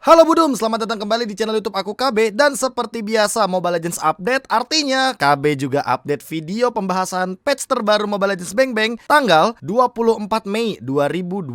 Halo Budum, selamat datang kembali di channel YouTube aku KB. Dan seperti biasa Mobile Legends update, artinya KB juga update video pembahasan patch terbaru Mobile Legends Bang Bang tanggal 24 Mei 2022.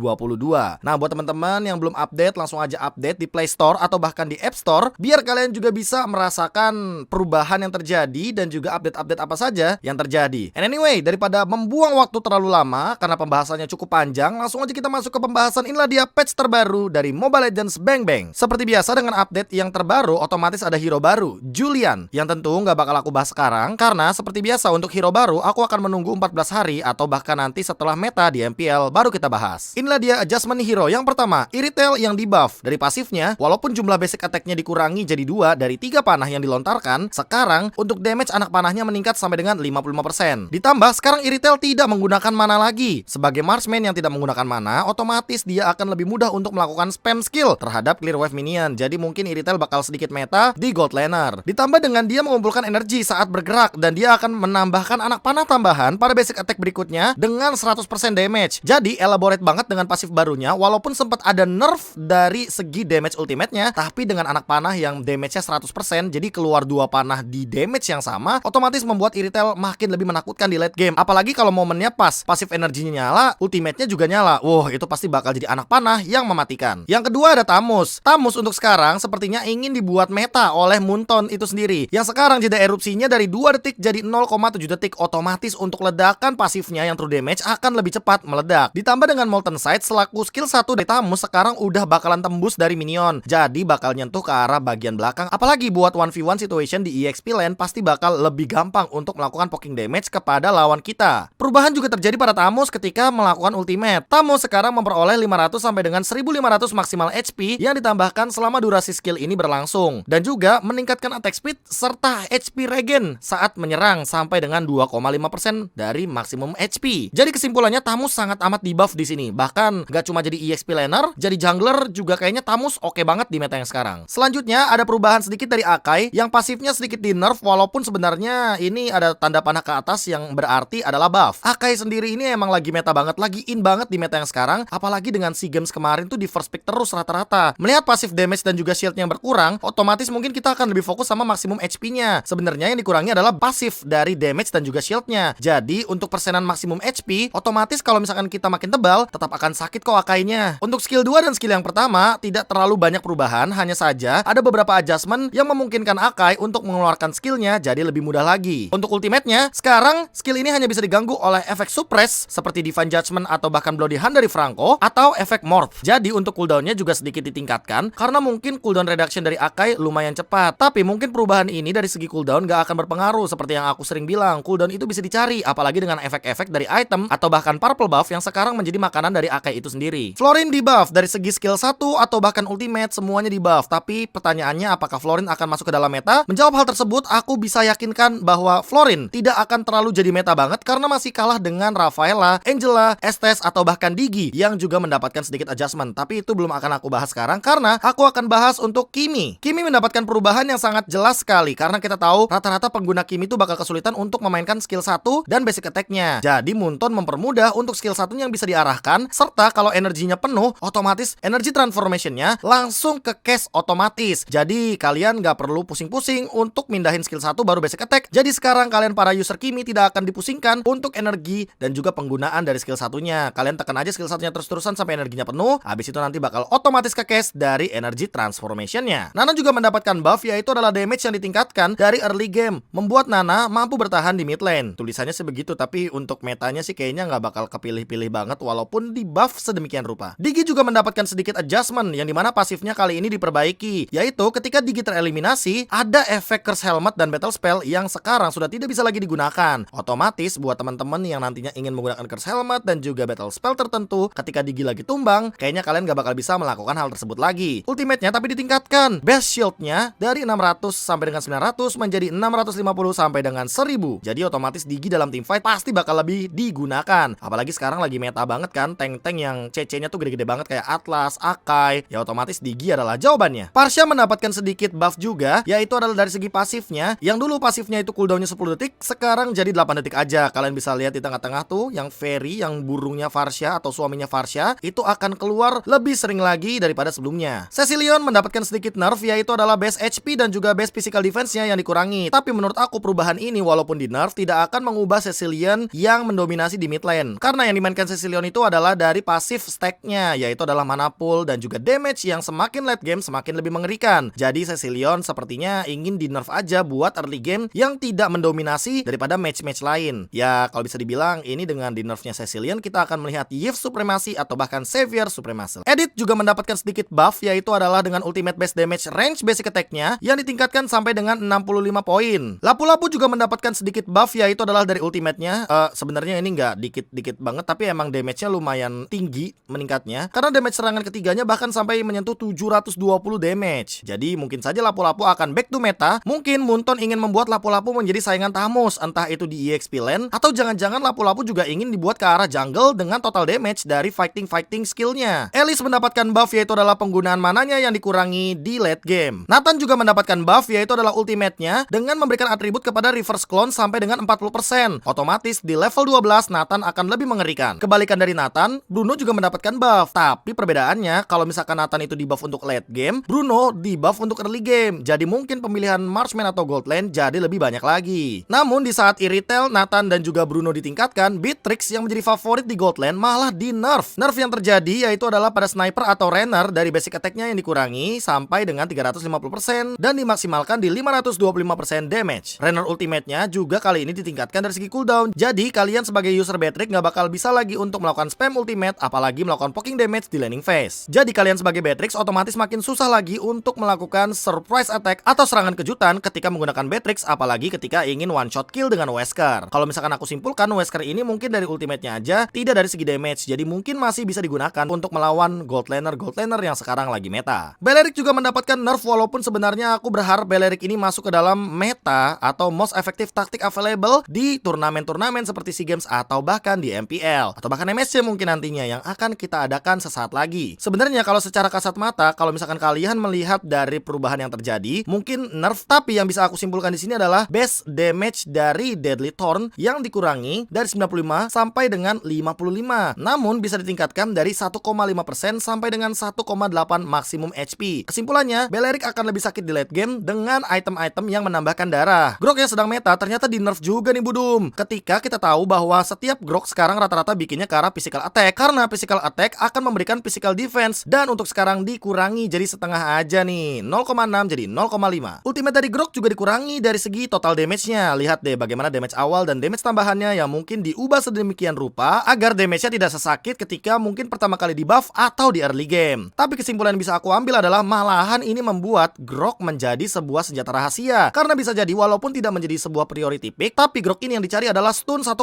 Nah, buat teman-teman yang belum update, langsung aja update di Play Store atau bahkan di App Store, biar kalian juga bisa merasakan perubahan yang terjadi dan juga update-update apa saja yang terjadi. And anyway, daripada membuang waktu terlalu lama karena pembahasannya cukup panjang, langsung aja kita masuk ke pembahasan. Inilah dia patch terbaru dari Mobile Legends Bang Bang. Seperti biasa dengan update yang terbaru, otomatis ada hero baru, Julian, yang tentu nggak bakal aku bahas sekarang, karena seperti biasa untuk hero baru, aku akan menunggu 14 hari atau bahkan nanti setelah meta di MPL baru kita bahas. Inilah dia adjustment hero. Yang pertama, Irithel yang di buff. Dari pasifnya, walaupun jumlah basic attack-nya dikurangi jadi 2 dari 3 panah yang dilontarkan, sekarang untuk damage anak panahnya meningkat sampai dengan 55%. Ditambah, sekarang Irithel tidak menggunakan mana lagi. Sebagai marksman yang tidak menggunakan mana, otomatis dia akan lebih mudah untuk melakukan spam skill terhadap clear wave minion. Jadi mungkin Irithel bakal sedikit meta di gold laner. Ditambah dengan dia mengumpulkan energi saat bergerak, dan dia akan menambahkan anak panah tambahan pada basic attack berikutnya dengan 100% damage. Jadi elaborate banget dengan pasif barunya. Walaupun sempat ada nerf dari segi damage ultimate-nya, tapi dengan anak panah yang damage-nya 100%, jadi keluar 2 panah di damage yang sama, otomatis membuat Irithel makin lebih menakutkan di late game. Apalagi kalau momennya pas, pasif energinya nyala, ultimate-nya juga nyala. Wah, itu pasti bakal jadi anak panah yang mematikan. Yang kedua ada Tamus. Tamus untuk sekarang sepertinya ingin dibuat meta oleh Munton itu sendiri, yang sekarang jeda erupsinya dari 2 detik jadi 0,7 detik. Otomatis untuk ledakan pasifnya yang true damage akan lebih cepat meledak. Ditambah dengan Molten Sight selaku skill 1 dari Tamus sekarang udah bakalan tembus dari minion, jadi bakal nyentuh ke arah bagian belakang. Apalagi buat 1v1 situation di EXP lane pasti bakal lebih gampang untuk melakukan poking damage kepada lawan kita. Perubahan juga terjadi pada Tamus ketika melakukan ultimate. Tamus sekarang memperoleh 500 sampai dengan 1500 maksimal HP yang ditambahkan selama durasi skill ini berlangsung, dan juga meningkatkan attack speed serta HP regen saat menyerang sampai dengan 2,5% dari maksimum HP. Jadi kesimpulannya Tamus sangat amat di buff di sini. Bahkan gak cuma jadi EXP laner, jadi jungler juga kayaknya Tamus oke banget di meta yang sekarang. Selanjutnya ada perubahan sedikit dari Akai yang pasifnya sedikit di nerf, walaupun sebenarnya ini ada tanda panah ke atas yang berarti adalah buff. Akai sendiri ini emang lagi meta banget, lagi in banget di meta yang sekarang, apalagi dengan SEA Games kemarin tuh di first pick terus rata-rata. Melihat pasif damage dan juga shield yang berkurang, otomatis mungkin kita akan lebih fokus sama maksimum HP-nya. Sebenarnya yang dikurangi adalah pasif dari damage dan juga shieldnya. Jadi untuk persenan maksimum HP, otomatis kalau misalkan kita makin tebal, tetap akan sakit kok Akainya. Untuk skill 2 dan skill yang pertama, tidak terlalu banyak perubahan, hanya saja ada beberapa adjustment yang memungkinkan Akai untuk mengeluarkan skillnya jadi lebih mudah lagi. Untuk ultimate-nya, sekarang skill ini hanya bisa diganggu oleh efek suppress seperti Divine Judgment atau bahkan Bloody Hand dari Franco, atau efek Morph. Jadi untuk cooldown-nya juga sedikit ditingkatkan, karena mungkin cooldown reduction dari Akai lumayan cepat. Tapi mungkin perubahan ini dari segi cooldown gak akan berpengaruh. Seperti yang aku sering bilang, cooldown itu bisa dicari, apalagi dengan efek-efek dari item atau bahkan purple buff yang sekarang menjadi makanan dari Akai itu sendiri. Florin di buff dari segi skill 1 atau bahkan ultimate, semuanya di buff. Tapi pertanyaannya, apakah Florin akan masuk ke dalam meta? Menjawab hal tersebut, aku bisa yakinkan bahwa Florin tidak akan terlalu jadi meta banget, karena masih kalah dengan Rafaela, Angela, Estes, atau bahkan Digi yang juga mendapatkan sedikit adjustment. Tapi itu belum akan aku bahas sekarang, karena aku akan bahas untuk Kimi. Kimi mendapatkan perubahan yang sangat jelas sekali, karena kita tahu rata-rata pengguna Kimi itu bakal kesulitan untuk memainkan skill 1 dan basic attack-nya. Jadi Munton mempermudah untuk skill 1 yang bisa diarahkan, serta kalau energinya penuh, otomatis energi transformation-nya langsung ke cast otomatis. Jadi kalian gak perlu pusing-pusing untuk mindahin skill 1 baru basic attack. Jadi sekarang kalian para user Kimi tidak akan dipusingkan untuk energi dan juga penggunaan dari skill 1-nya. Kalian tekan aja skill 1-nya terus-terusan sampai energinya penuh, habis itu nanti bakal otomatis ke cast dari energi transformation-nya. Nana juga mendapatkan buff, yaitu adalah damage yang ditingkatkan dari early game, membuat Nana mampu bertahan di mid lane. Tulisannya sih begitu, tapi untuk metanya sih kayaknya nggak bakal kepilih-pilih banget walaupun di buff sedemikian rupa. Digi juga mendapatkan sedikit adjustment, yang dimana pasifnya kali ini diperbaiki, yaitu ketika Digi tereliminasi, ada efek Curse Helmet dan Battle Spell yang sekarang sudah tidak bisa lagi digunakan. Otomatis buat teman-teman yang nantinya ingin menggunakan Curse Helmet dan juga Battle Spell tertentu ketika Digi lagi tumbang, kayaknya kalian nggak bakal bisa melakukan hal tersebut lagi. Ultimate-nya tapi ditingkatkan. Base shield-nya dari 600 sampai dengan 900 menjadi 650 sampai dengan 1000. Jadi otomatis Digi dalam team fight pasti bakal lebih digunakan. Apalagi sekarang lagi meta banget kan, tank-tank yang CC-nya tuh gede-gede banget kayak Atlas, Akai. Ya otomatis Digi adalah jawabannya. Parsha mendapatkan sedikit buff juga, yaitu adalah dari segi pasifnya. Yang dulu pasifnya itu cooldownnya 10 detik, sekarang jadi 8 detik aja. Kalian bisa lihat di tengah-tengah tuh, yang Fairy, yang burungnya Farsha atau suaminya Farsha, itu akan keluar lebih sering lagi daripada sebelumnya. attack-nya. Cecilion mendapatkan sedikit nerf, yaitu adalah base HP dan juga base physical defense-nya yang dikurangi. Tapi menurut aku perubahan ini walaupun di nerf tidak akan mengubah Cecilion yang mendominasi di mid lane. Karena yang dimainkan Cecilion itu adalah dari pasif stack-nya, yaitu adalah mana pool dan juga damage yang semakin late game semakin lebih mengerikan. Jadi Cecilion sepertinya ingin di nerf aja buat early game yang tidak mendominasi daripada match-match lain. Ya kalau bisa dibilang ini dengan di nerfnya Cecilion kita akan melihat Yves Supremacy atau bahkan Xavier Supremacy. Edit juga mendapatkan sedikit buff, yaitu adalah dengan ultimate base damage range basic attack-nya yang ditingkatkan sampai dengan 65 poin. Lapu-Lapu juga mendapatkan sedikit buff, yaitu adalah dari ultimate-nya. Sebenarnya ini nggak dikit-dikit banget, tapi emang damage-nya lumayan tinggi meningkatnya. Karena damage serangan ketiganya bahkan sampai menyentuh 720 damage. Jadi mungkin saja Lapu-Lapu akan back to meta. Mungkin Munton ingin membuat Lapu-Lapu menjadi saingan Thanos, entah itu di EXP lane atau jangan-jangan Lapu-Lapu juga ingin dibuat ke arah jungle dengan total damage dari fighting skillnya. Elise mendapatkan buff, yaitu adalah penggunaan mananya yang dikurangi di late game. Nathan juga mendapatkan buff, yaitu adalah ultimate-nya dengan memberikan atribut kepada reverse clone sampai dengan 40%. Otomatis di level 12 Nathan akan lebih mengerikan. Kebalikan dari Nathan, Bruno juga mendapatkan buff. Tapi perbedaannya kalau misalkan Nathan itu di buff untuk late game, Bruno di buff untuk early game. Jadi mungkin pemilihan marksman atau gold lane jadi lebih banyak lagi. Namun di saat e-retail, Nathan dan juga Bruno ditingkatkan, Beatrix yang menjadi favorit di gold lane malah di nerf. Nerf yang terjadi yaitu adalah pada sniper atau Renner dari basic attack-nya yang dikurangi sampai dengan 350% dan dimaksimalkan di 525% damage. Renner ultimate-nya juga kali ini ditingkatkan dari segi cooldown. Jadi kalian sebagai user Beatrix nggak bakal bisa lagi untuk melakukan spam ultimate, apalagi melakukan poking damage di laning phase. Jadi kalian sebagai Beatrix otomatis makin susah lagi untuk melakukan surprise attack atau serangan kejutan ketika menggunakan Beatrix, apalagi ketika ingin one shot kill dengan Wesker. Kalau misalkan aku simpulkan, Wesker ini mungkin dari ultimate-nya aja tidak dari segi damage, jadi mungkin masih bisa digunakan untuk melawan gold laner yang sekarang lagi meta. Belerik juga mendapatkan nerf, walaupun sebenarnya aku berharap Belerik ini masuk ke dalam meta atau most effective tactic available di turnamen-turnamen seperti SEA Games atau bahkan di MPL atau bahkan MSC mungkin nantinya yang akan kita adakan sesaat lagi. Sebenarnya kalau secara kasat mata, kalau misalkan kalian melihat dari perubahan yang terjadi, mungkin nerf, tapi yang bisa aku simpulkan di sini adalah base damage dari Deadly Thorn yang dikurangi dari 95 sampai dengan 55. Namun bisa ditingkatkan dari 1,5% sampai dengan 1,8 maksimum HP. Kesimpulannya, Belerik akan lebih sakit di late game dengan item-item yang menambahkan darah. Grok yang sedang meta ternyata di nerf juga nih Budum. Ketika kita tahu bahwa setiap Grok sekarang rata-rata bikinnya ke arah physical attack, karena physical attack akan memberikan physical defense, dan untuk sekarang dikurangi jadi setengah aja nih, 0,6 jadi 0,5. Ultimate dari Grok juga dikurangi dari segi total damage-nya. Lihat deh bagaimana damage awal dan damage tambahannya yang mungkin diubah sedemikian rupa agar damage-nya tidak sesakit ketika mungkin pertama kali di buff atau di early game. Tapi kesimpulan yang bisa aku ambil adalah malahan ini membuat Grok menjadi sebuah senjata rahasia. Karena bisa jadi walaupun tidak menjadi sebuah priority pick, tapi Grok ini yang dicari adalah stun 1,8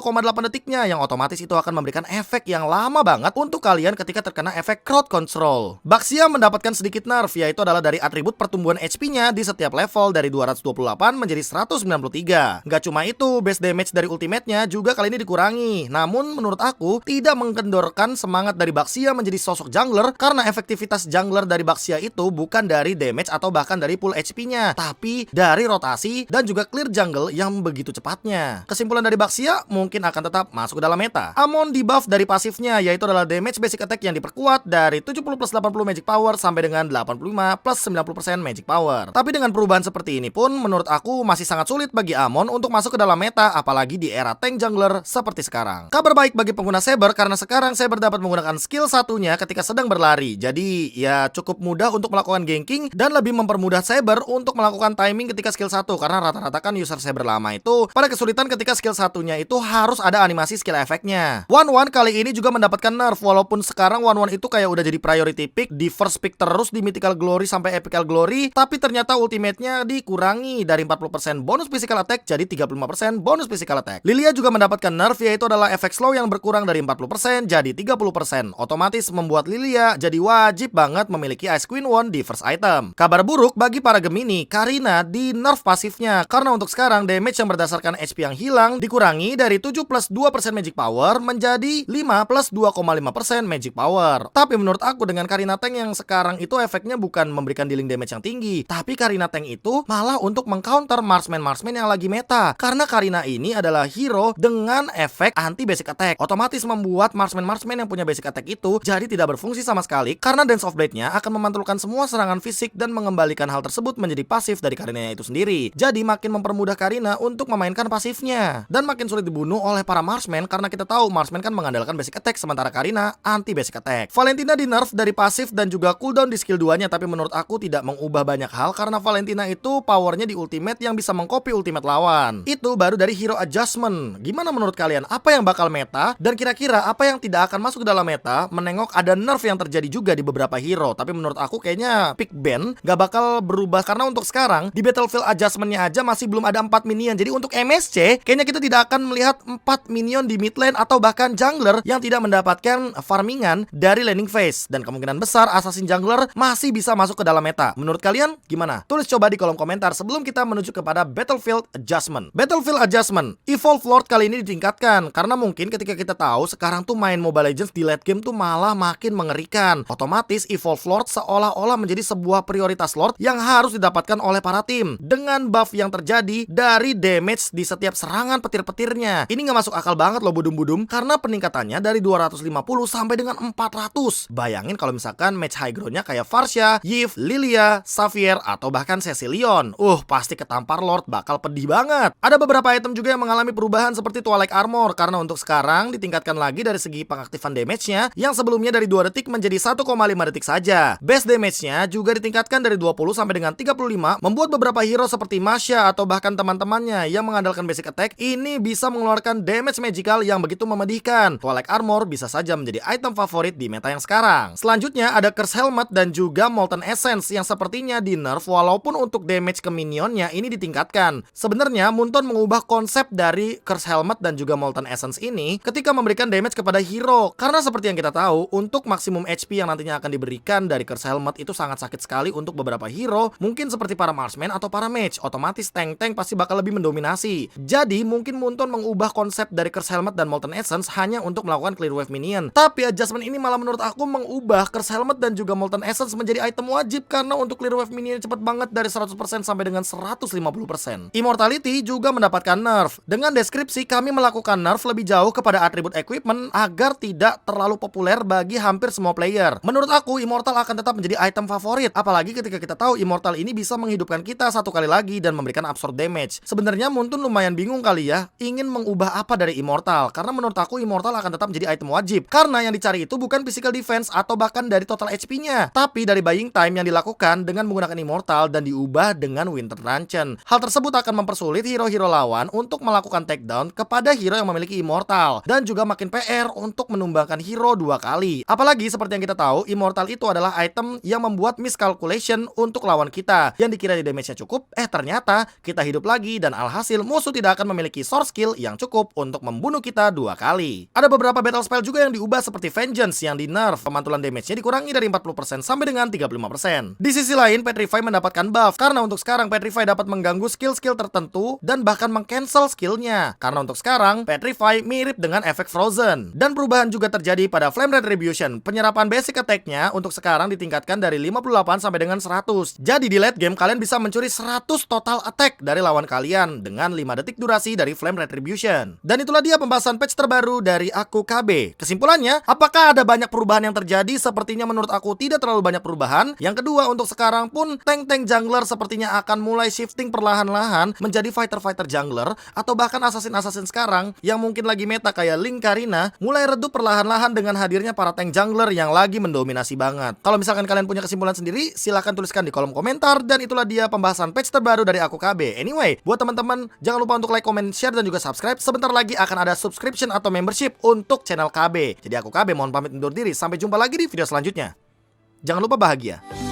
detiknya, yang otomatis itu akan memberikan efek yang lama banget untuk kalian ketika terkena efek crowd control. Baxia mendapatkan sedikit nerf, yaitu adalah dari atribut pertumbuhan HP-nya di setiap level dari 228 menjadi 193. Gak cuma itu, base damage dari ultimate-nya juga kali ini dikurangi. Namun menurut aku tidak mengkendorkan semangat dari Baxia menjadi sosok jungler, karena efektivitas jungler dari Baxia itu bukan dari damage atau bahkan dari pool HP-nya, tapi dari rotasi dan juga clear jungle yang begitu cepatnya. Kesimpulan dari Baxia mungkin akan tetap masuk ke dalam meta. Amon di buff dari pasifnya, yaitu adalah damage basic attack yang diperkuat dari 70 plus 80 magic power sampai dengan 85 plus 90% magic power. Tapi dengan perubahan seperti ini pun menurut aku masih sangat sulit bagi Amon untuk masuk ke dalam meta, apalagi di era tank jungler seperti sekarang. Kabar baik bagi pengguna Saber, karena sekarang Saber dapat menggunakan skill satunya ketika sedang berlari. Jadi ya cukup mudah untuk melakukan ganking dan lebih mempermudah Saber untuk melakukan timing ketika skill 1, karena rata-rata kan user Saber lama itu pada kesulitan ketika skill satunya itu harus ada animasi skill efeknya. One kali ini juga mendapatkan nerf, walaupun sekarang One itu kayak udah jadi priority pick, di first pick terus di mythical glory sampai epical glory, tapi ternyata ultimate-nya dikurangi dari 40% bonus physical attack jadi 35% bonus physical attack. Lilia juga mendapatkan nerf, yaitu adalah efek slow yang berkurang dari 40% jadi 30%. Otomatis membuat Lilia jadi wajib banget memiliki Ice Queen Wand di first item. Kabar buruk bagi para Gemini, Karina di nerf pasifnya, karena untuk sekarang damage yang berdasarkan HP yang hilang dikurangi dari 7 plus 2% magic power menjadi 5 plus 2,5% magic power. Tapi menurut aku dengan Karina Tank yang sekarang itu efeknya bukan memberikan dealing damage yang tinggi, tapi Karina Tank itu malah untuk mengcounter marksman yang lagi meta. Karena Karina ini adalah hero dengan efek anti basic attack, otomatis membuat marksman yang punya basic attack itu jadi tidak berfungsi sama sekali, karena Dance of Blade-nya nantinya akan memantulkan semua serangan fisik dan mengembalikan hal tersebut menjadi pasif dari Karinanya itu sendiri. Jadi makin mempermudah Karina untuk memainkan pasifnya. Dan makin sulit dibunuh oleh para marksman karena kita tahu marksman kan mengandalkan basic attack sementara Karina anti basic attack. Valentina di nerf dari pasif dan juga cooldown di skill 2-nya, tapi menurut aku tidak mengubah banyak hal karena Valentina itu powernya di ultimate yang bisa mengcopy ultimate lawan. Itu baru dari hero adjustment. Gimana menurut kalian? Apa yang bakal meta? Dan kira-kira apa yang tidak akan masuk ke dalam meta? Menengok ada nerf yang terjadi juga di beberapa hero, tapi menurut aku kayaknya pick ban gak bakal berubah karena untuk sekarang di battlefield adjustmentnya aja masih belum ada 4 minion. Jadi untuk MSC kayaknya kita tidak akan melihat 4 minion di mid lane atau bahkan jungler yang tidak mendapatkan farmingan dari laning phase. Dan kemungkinan besar assassin jungler masih bisa masuk ke dalam meta. Menurut kalian gimana? Tulis coba di kolom komentar sebelum kita menuju kepada battlefield adjustment. Battlefield adjustment, evolve lord kali ini ditingkatkan karena mungkin ketika kita tahu sekarang tuh main Mobile Legends di late game tuh malah makin mengerikan. Otomatis evolve lord seolah-olah menjadi sebuah prioritas lord yang harus didapatkan oleh para tim. Dengan buff yang terjadi dari damage di setiap serangan petir-petirnya. Ini nggak masuk akal banget loh budum-budum karena peningkatannya dari 250 sampai dengan 400. Bayangin kalau misalkan match high ground-nya kayak Varsha, Yves, Lilia, Xavier atau bahkan Cecilion. Pasti ketampar lord bakal pedih banget. Ada beberapa item juga yang mengalami perubahan seperti Twilight Armor karena untuk sekarang ditingkatkan lagi dari segi pengaktifan damage-nya yang sebelumnya dari 2 detik menjadi 1,5 detik saja. Base damage-nya juga ditingkatkan dari 20 sampai dengan 35, membuat beberapa hero seperti Masha atau bahkan teman-temannya yang mengandalkan basic attack ini bisa mengeluarkan damage magical yang begitu memedihkan. Twilight Armor bisa saja menjadi item favorit di meta yang sekarang. Selanjutnya ada Curse Helmet dan juga Molten Essence yang sepertinya di nerf walaupun untuk damage ke minionnya ini ditingkatkan. Sebenarnya Munton mengubah konsep dari Curse Helmet dan juga Molten Essence ini ketika memberikan damage kepada hero. Karena seperti yang kita tahu, untuk maksimum HP yang nantinya akan diberikan dari Curse Helmet itu sangat sakit sekali untuk beberapa hero, mungkin seperti para marksman atau para mage. Otomatis tank-tank pasti bakal lebih mendominasi. Jadi mungkin Munton mengubah konsep dari Curse Helmet dan Molten Essence hanya untuk melakukan clear wave minion. Tapi adjustment ini malah menurut aku mengubah Curse Helmet dan juga Molten Essence menjadi item wajib karena untuk clear wave minion cepat banget dari 100% sampai dengan 150%. Immortality juga mendapatkan nerf. Dengan deskripsi kami melakukan nerf lebih jauh kepada atribut equipment agar tidak terlalu populer bagi hampir semua player. Menurut aku Immortal akan tetap menjadi item favorit, apalagi ketika kita tahu Immortal ini bisa menghidupkan kita satu kali lagi dan memberikan absorb damage. Sebenarnya Muntun lumayan bingung kali ya ingin mengubah apa dari Immortal, karena menurut aku Immortal akan tetap menjadi item wajib karena yang dicari itu bukan physical defense atau bahkan dari total HP-nya, tapi dari buying time yang dilakukan dengan menggunakan Immortal dan diubah dengan Winter Truncheon. Hal tersebut akan mempersulit hero-hero lawan untuk melakukan takedown kepada hero yang memiliki Immortal dan juga makin PR untuk menumbangkan hero 2 kali. Apalagi seperti yang kita tahu, Immortal itu adalah item yang membuat miscalculation untuk lawan kita yang dikira di damage-nya cukup, ternyata kita hidup lagi dan alhasil musuh tidak akan memiliki source skill yang cukup untuk membunuh kita 2 kali. Ada beberapa battle spell juga yang diubah seperti Vengeance yang di nerf, pemantulan damage-nya dikurangi dari 40% sampai dengan 35%. Di sisi lain, Petrify mendapatkan buff karena untuk sekarang Petrify dapat mengganggu skill-skill tertentu dan bahkan meng-cancel skillnya. Karena untuk sekarang Petrify mirip dengan efek Frozen. Dan perubahan juga terjadi pada Flame Retribution. Penyerapan basic attack-nya untuk sekarang ditingkatkan dari 58 sampai dengan 100. Jadi di late game kalian bisa mencuri 100 total attack dari lawan kalian dengan 5 detik durasi dari Flame Retribution. Dan itulah dia pembahasan patch terbaru dari aku KB. Kesimpulannya, apakah ada banyak perubahan yang terjadi? Sepertinya menurut aku tidak terlalu banyak perubahan. Yang kedua, untuk sekarang pun tank-tank jungler sepertinya akan mulai shifting perlahan-lahan menjadi fighter-fighter jungler atau bahkan assassin-assassin sekarang yang mungkin lagi meta kayak Link Karina mulai redup perlahan-lahan dengan hadirnya para tank jungler yang lagi mendominasi banget. Kalau misalkan kalian punya kesimpulan sendiri, silahkan tuliskan di kolom komentar. Dan itulah dia pembahasan patch terbaru dari aku KB. Anyway, buat teman-teman jangan lupa untuk like, comment, share dan juga subscribe. Sebentar lagi akan ada subscription atau membership untuk channel KB. Jadi aku KB mohon pamit undur diri. Sampai jumpa lagi di video selanjutnya. Jangan lupa bahagia.